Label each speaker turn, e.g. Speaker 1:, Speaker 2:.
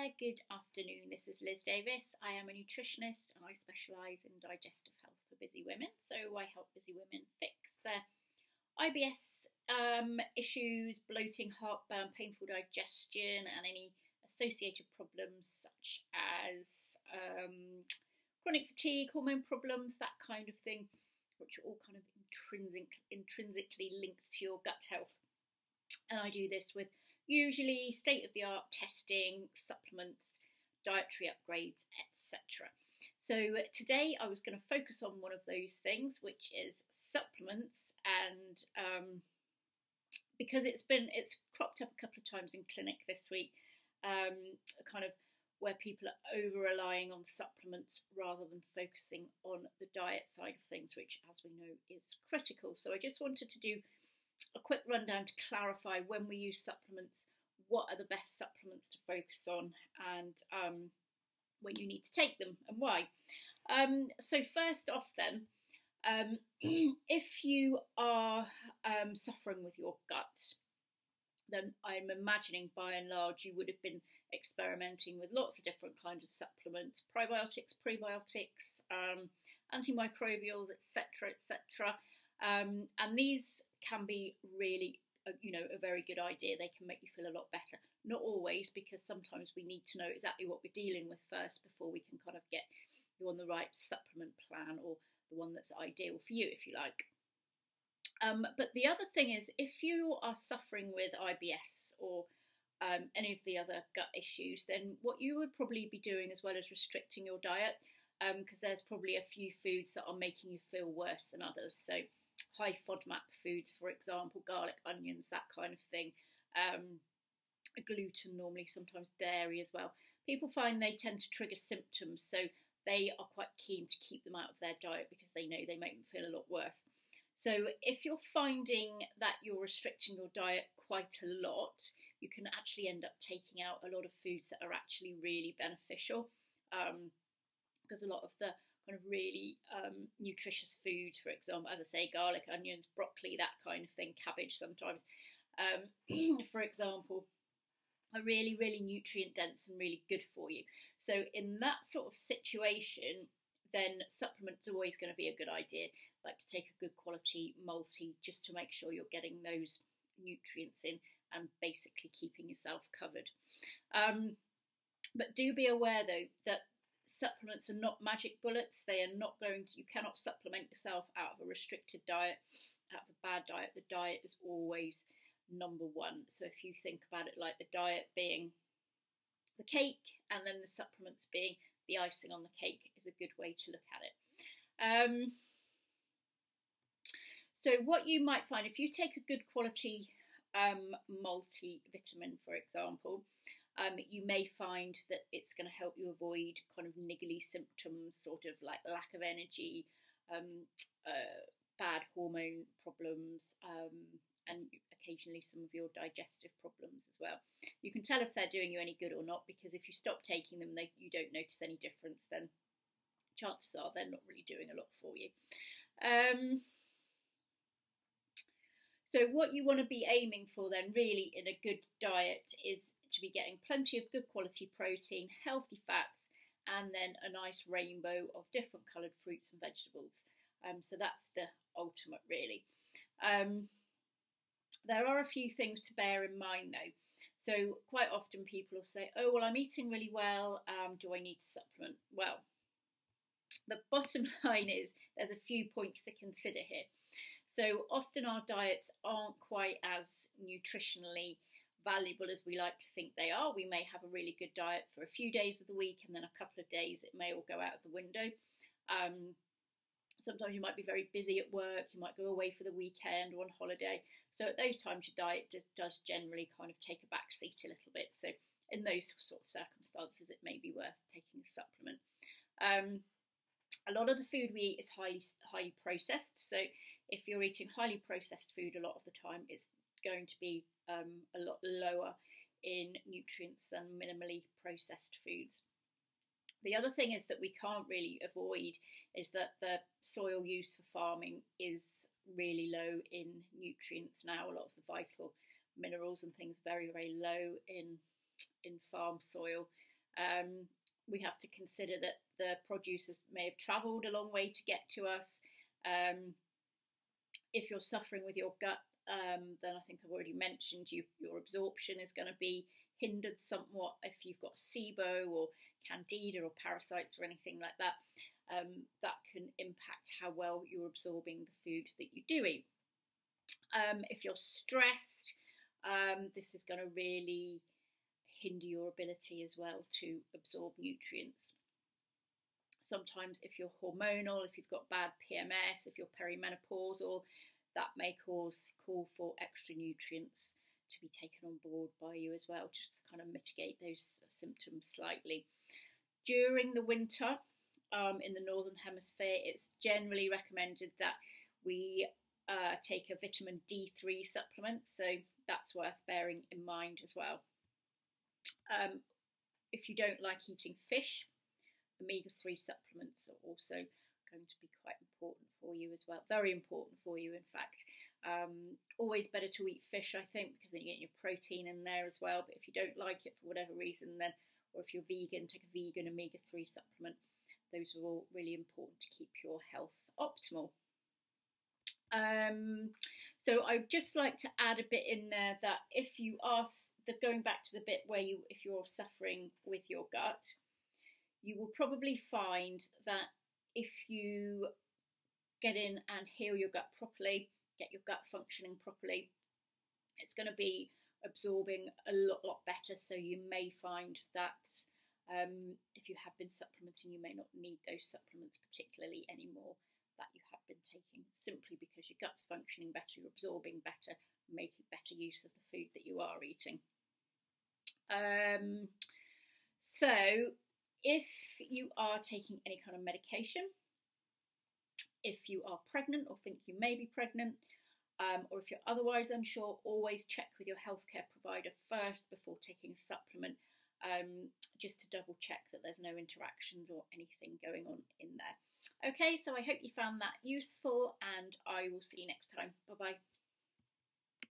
Speaker 1: there, good afternoon. This is Liz Davis. I am a nutritionist and I specialise in digestive health for busy women. So I help busy women fix their IBS issues, bloating, heartburn, painful digestion, and any associated problems such as chronic fatigue, hormone problems, that kind of thing, which are all kind of intrinsically linked to your gut health. And I do this with usually state-of-the-art testing, supplements, dietary upgrades, etc. So today I was going to focus on one of those things, which is supplements, and because it's cropped up a couple of times in clinic this week, kind of where people are over-relying on supplements rather than focusing on the diet side of things, which, as we know, is critical. So I just wanted to do a quick rundown to clarify when we use supplements, what are the best supplements to focus on, and when you need to take them and why. So first off then, if you are suffering with your gut, then I'm imagining by and large you would have been experimenting with lots of different kinds of supplements, probiotics, prebiotics, antimicrobials, etc., etc. And these can be really, a very good idea. They can make you feel a lot better. Not always, because sometimes we need to know exactly what we're dealing with first before we can kind of get you on the right supplement plan, or the one that's ideal for you, if you like. But the other thing is, if you are suffering with IBS or any of the other gut issues, then what you would probably be doing, as well as restricting your diet, because there's probably a few foods that are making you feel worse than others. So high FODMAP foods, for example, garlic, onions, that kind of thing. Gluten normally, sometimes dairy as well. People find they tend to trigger symptoms, so they are quite keen to keep them out of their diet because they know they make them feel a lot worse. So if you're finding that you're restricting your diet quite a lot, you can actually end up taking out a lot of foods that are actually really beneficial, because a lot of the kind of really nutritious foods, for example, as I say, garlic, onions, broccoli, that kind of thing, cabbage sometimes, for example, are really, really nutrient dense and really good for you. So in that sort of situation, then supplements are always going to be a good idea, like to take a good quality multi, just to make sure you're getting those nutrients in and basically keeping yourself covered. But do be aware though that supplements are not magic bullets. They are not going to, you cannot supplement yourself out of a restricted diet, out of a bad diet. The diet is always number one. So if you think about it like the diet being the cake and then the supplements being the icing on the cake, is a good way to look at it. So what you might find, if you take a good quality multivitamin, for example, you may find that it's going to help you avoid kind of niggly symptoms, sort of like lack of energy, bad hormone problems, and occasionally some of your digestive problems as well. You can tell if they're doing you any good or not, because if you stop taking them, you don't notice any difference, then chances are they're not really doing a lot for you. So what you want to be aiming for then really in a good diet is to be getting plenty of good quality protein, healthy fats, and then a nice rainbow of different coloured fruits and vegetables. So that's the ultimate really. There are a few things to bear in mind though. So quite often people will say, oh, well, I'm eating really well, do I need to supplement? Well, the bottom line is there's a few points to consider here. So often our diets aren't quite as nutritionally valuable as we like to think they are. We may have a really good diet for a few days of the week, and then a couple of days it may all go out of the window. Sometimes you might be very busy at work, you might go away for the weekend or on holiday. So at those times your diet does generally kind of take a back seat a little bit. So in those sort of circumstances it may be worth taking a supplement. A lot of the food we eat is highly processed. So if you're eating highly processed food, a lot of the time it's going to be a lot lower in nutrients than minimally processed foods. The other thing is that we can't really avoid is that the soil used for farming is really low in nutrients now. A lot of the vital minerals and things are very, very low in farm soil. We have to consider that the producers may have travelled a long way to get to us. If you're suffering with your gut, then I think I've already mentioned your absorption is going to be hindered somewhat. If you've got SIBO or candida or parasites or anything like that, that can impact how well you're absorbing the food that you do eat. If you're stressed, this is going to really hinder your ability as well to absorb nutrients. Sometimes if you're hormonal, if you've got bad PMS, if you're perimenopausal, that may call for extra nutrients to be taken on board by you as well, just to kind of mitigate those symptoms slightly. During the winter, in the Northern Hemisphere, it's generally recommended that we take a vitamin D3 supplement, so that's worth bearing in mind as well. If you don't like eating fish, omega-3 supplements are also going to be quite important for you as well. Very important for you, in fact. Always better to eat fish, I think, because then you get your protein in there as well. But if you don't like it for whatever reason, then, or if you're vegan, take a vegan omega-3 supplement. Those are all really important to keep your health optimal. So I'd just like to add a bit in there that if you are going back to the bit where if you're suffering with your gut, you will probably find that if you get in and heal your gut properly, get your gut functioning properly, it's going to be absorbing a lot better. So you may find that if you have been supplementing, you may not need those supplements particularly anymore that you have been taking, simply because your gut's functioning better, you're absorbing better, making better use of the food that you are eating. So if you are taking any kind of medication, if you are pregnant or think you may be pregnant, or if you're otherwise unsure, always check with your healthcare provider first before taking a supplement, just to double check that there's no interactions or anything going on in there. Okay, so I hope you found that useful, and I will see you next time. Bye bye.